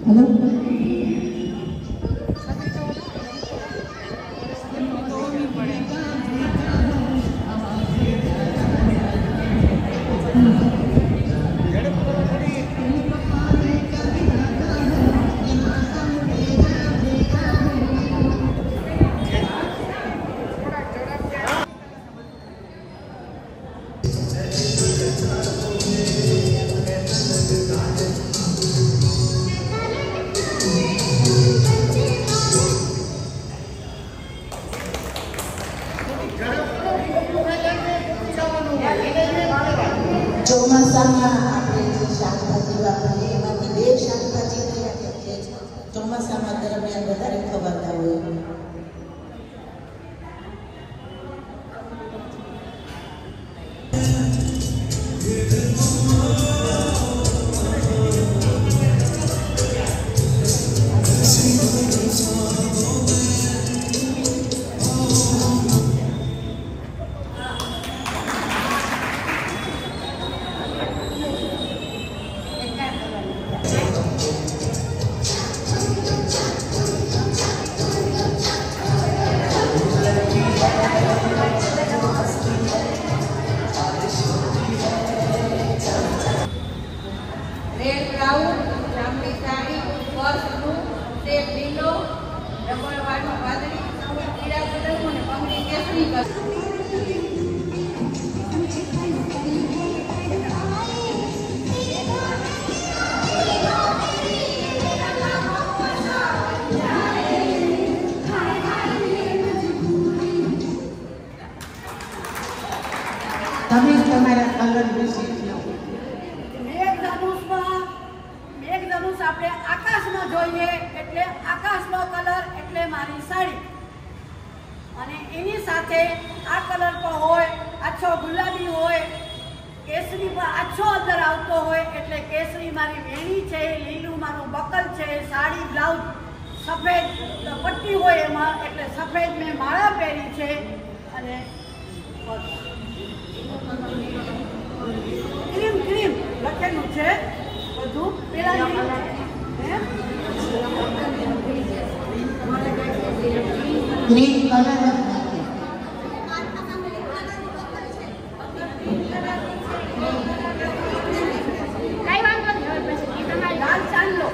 Hello ચોમાસામાં આપણે જે શાકભાજી વાપરીએ એમાંથી 2 શાકભાજી કયા કે ચોમાસામાં દરમિયાન વધારે ખવાતા હોય? रेड ब्राउन जामनी साड़ी फर्स्ट ब्लू सेट नीलो डबल वाली वादળી પીળા કલરનું અને બંગડી કેસરી કલર તમે તમારા કલર વિશે મેઘધનુષ આપણે આકાશમાં જોઈએ એટલે આકાશનો કલર એટલે મારી સાડી અને એની સાથે આ કલર પણ હોય આછો ગુલાબી હોય કેસરી પણ આછો અંદર આવતો હોય એટલે કેસરી મારી વેણી છે લીલું મારું બકલ છે સાડી બ્લાઉઝ સફેદ પટ્ટી હોય એમાં એટલે સફેદ મેં માળા પહેરી છે અને ક્રીમ ક્રીમ લખેલું છે બધું પેલા ગ્રીન કલર લાલ ચાંદલો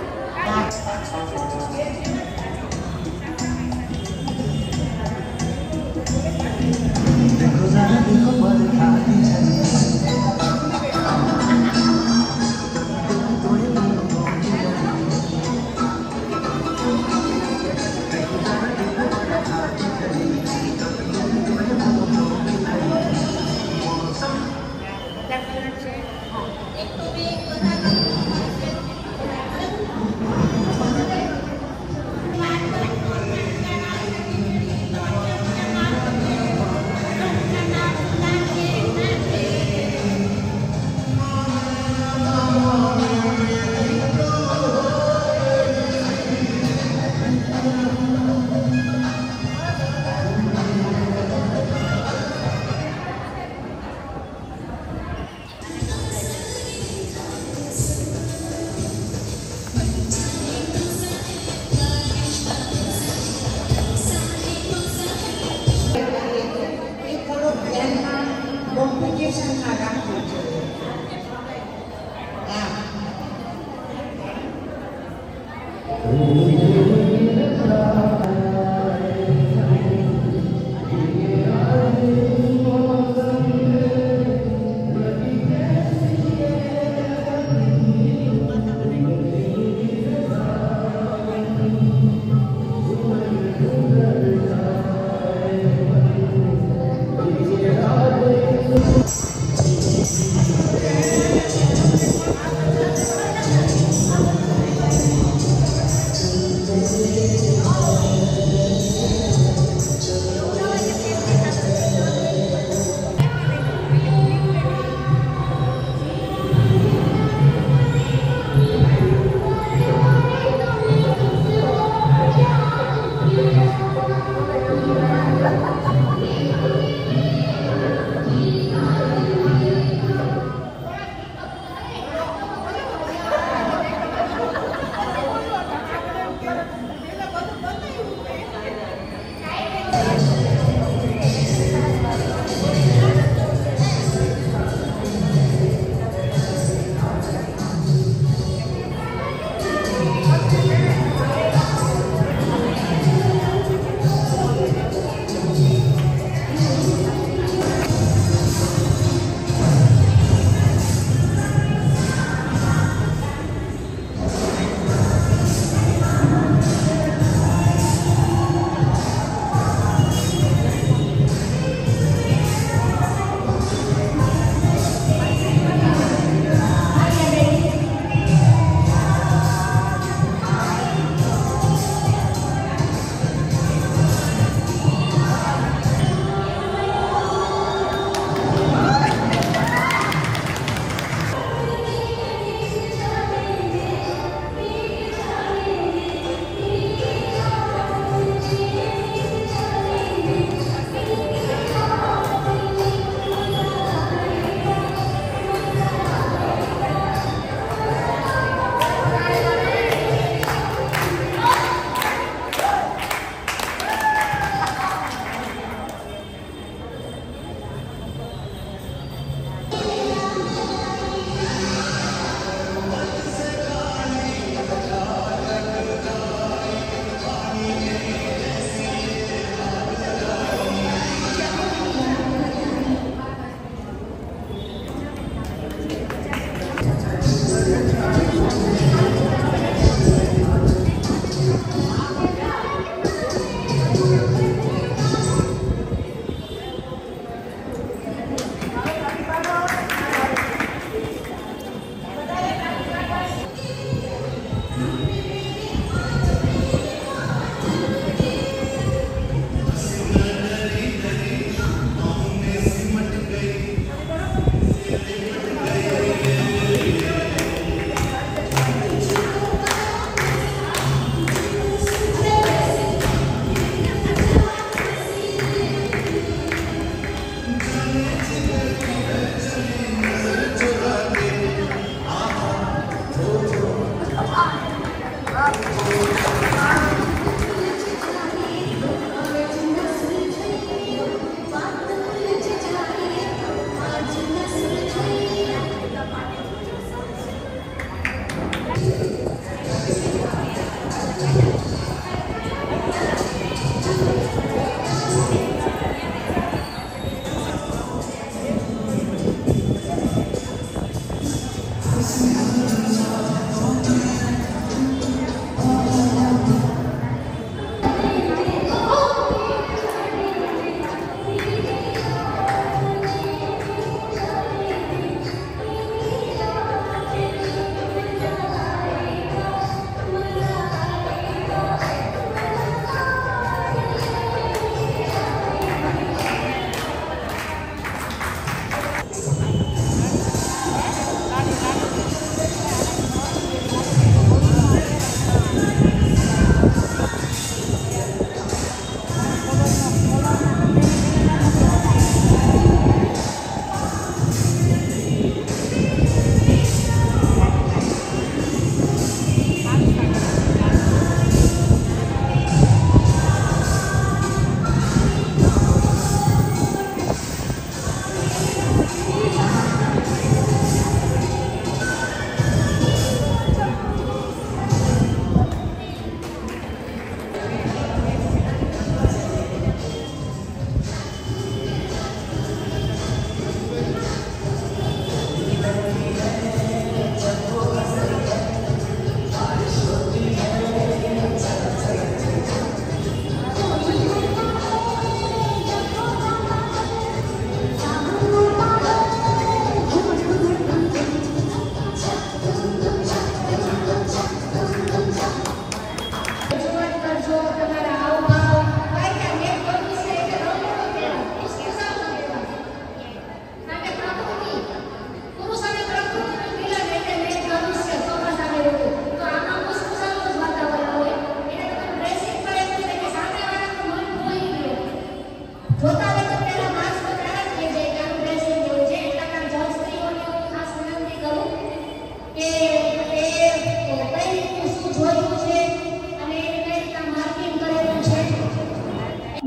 કોમ્પિટિશનમાં રાખવું જોઈએ.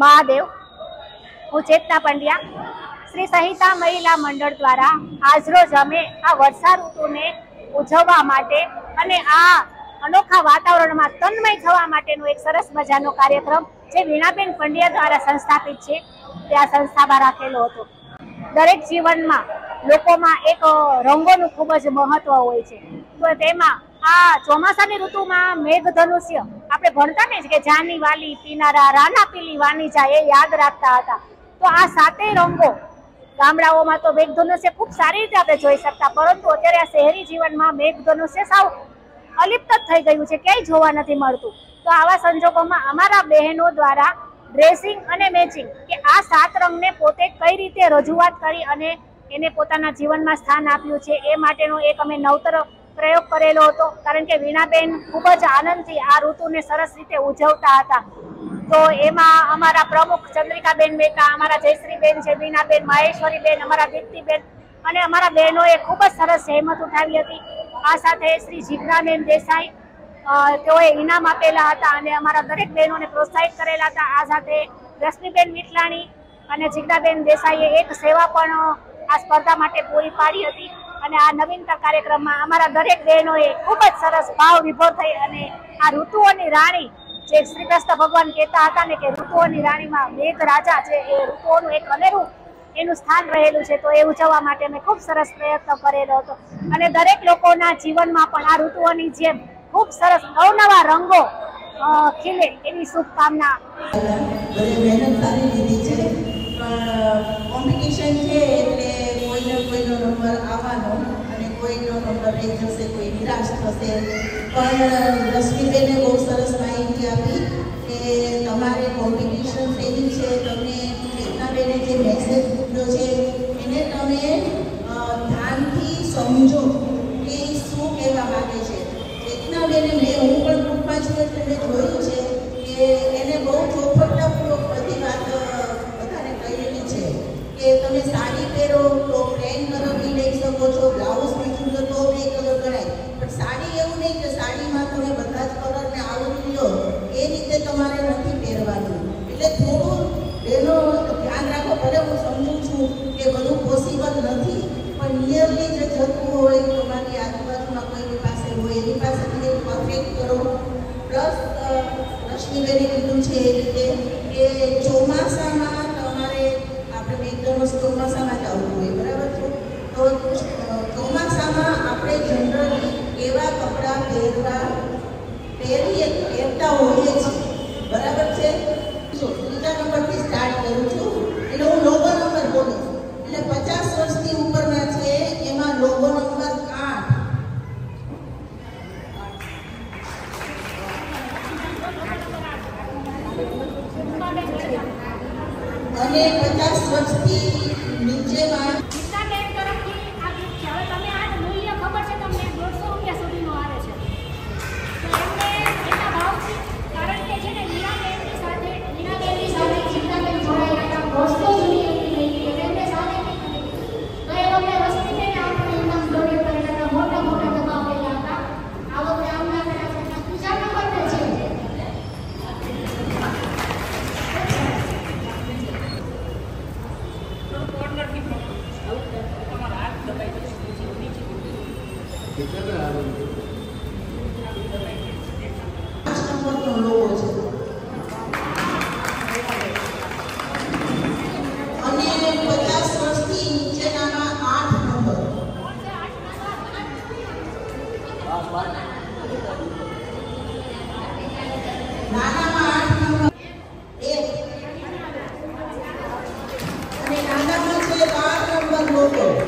મહાદેવ, હું ચેતના પંડ્યા. શ્રી સંહિતા મહિલા મંડળ દ્વારા આજરોજ અમે આ વર્ષા ઋતુને ઉજવવા માટે અને આ અનોખા વાતાવરણમાં તન્મય થવા માટેનો એક સરસ મજાનો કાર્યક્રમ જે વીણાબેન પંડ્યા દ્વારા સંસ્થાપિત છે તે આ સંસ્થામાં રાખેલો હતો. દરેક જીવનમાં લોકોમાં એક રંગોનું ખૂબ જ મહત્વ હોય છે. તો તેમાં આ ચોમાસાની ઋતુમાં મેઘધનુષ્ય આપણે ભણતા ને જ કે જાની વાલી પીનારા રાના પીલી વાની જાય એ યાદ રાખતા હતા. તો આ સાતેય રંગો ગામડાઓમાં તો મેઘધનુષ્ય ખૂબ સારી રીતે આપણે જોઈ શકતા, પરંતુ અત્યારે આ શહેરી જીવનમાં મેઘધનુષ્ય સાવ અલિપ્ત જ થઈ ગયું છે, ક્યાંય જોવા નથી મળતું. તો આવા સંજોગોમાં અમારા બહેનો દ્વારા ડ્રેસિંગ અને મેચિંગ કે આ સાત રંગને પોતે કઈ રીતે રજૂઆત કરી અને એને પોતાના જીવનમાં સ્થાન આપ્યું છે એ માટેનો એક અમે નવતર પ્રયોગ કરેલો હતો. કારણ કે વીણાબેન ખૂબ જ આનંદથી આ ઋતુને સરસ રીતે ઉજવતા હતા. તો એમાં અમારા પ્રમુખ ચંદ્રિકાબેન મહેતા, અમારા જયશ્રીબેન છે, વીણાબેન, માહેશ્વરીબેન, અમારા દીપ્તિબેન અને અમારા બહેનોએ ખૂબ જ સરસ જહેમત ઉઠાવી હતી. આ સાથે શ્રી જીજ્ઞાબેન દેસાઈ તેઓએ ઇનામ આપેલા હતા અને અમારા દરેક બહેનોને પ્રોત્સાહિત કરેલા હતા. આ સાથે રશ્મિબેન મિટલાણી અને જીજ્ઞાબેન દેસાઈએ એક સેવા પણ આ સ્પર્ધા માટે પૂરી પાડી હતી. અને આ નવીનતા કાર્યક્રમમાં અમારા દરેક બહેનોએ ખૂબ જ સરસ ભાવ વિભોર થઈ અને આ ઋતુઓની રાણી જે શ્રી કૃષ્ણ ભગવાન કહેતા હતા ને કે ઋતુઓની રાણીમાં મેઘ રાજા છે, એ ઋતુઓનું એક અનેરું એનું સ્થાન રહેલું છે. તો એ ઉજવવા માટે અમે ખૂબ સરસ પ્રયત્ન કરેલો હતો અને દરેક લોકોના જીવનમાં પણ આ ઋતુઓની જેમ ખૂબ સરસ અવનવા રંગો ખીલે એવી શુભકામના. મહેનત સારી લીધી છે, પણ કોમ્પિટિશન છે એટલે કોઈનો નંબર આવવાનો અને કોઈનો નંબર રહી જશે, કોઈ નિરાશ થશે. પણ રશ્મિબેને બહુ સરસ માહિતી આપી કે તમારે કોમ્પિટિશન એવી છે, તમે ચેતનાબેને જે મેસેજ મૂક્યો છે એને તમે ધ્યાનથી સમજો કે શું કહેવા માંગે છે. ચેતનાબેને હું પણ ગ્રુપમાં છું એટલે મેં જોયું છે કે એને બહુ ચોખવટતાપૂર્વક બધી વાત બધાને કહેલી છે કે તમે સાડી પહેરો તો પ્લેન કલર બી લઈ શકો છો, બ્લાઉઝ બીજું તો બે કલર ગણાય, પણ સાડી એવું નહીં કે સાડીમાં તમે બધા જ કલર પ્લસ રશ્મિબેને કીધું છે એ રીતે કે ચોમાસામાં તમારે આપણે મેકડોનલ્ડ્સ ચોમાસામાં જ આવતું હોય, બરાબર છે? તો ચોમાસામાં આપણે જનરલી એવા કપડાં પહેરતા હોઈએ છીએ, બરાબર છે? ત્રીજા નંબરથી સ્ટાર્ટ કરું છું. એટલે હું લોગો નંબર બોલીશ. એટલે 50 વર્ષથી ઉપરના છે એમાં લોગો નંબર 8. અને 50 વર્ષથી નીચેમાં નાનામાં 8 નંબર 1 અને નાનામાં છે 12 નંબર લોગો.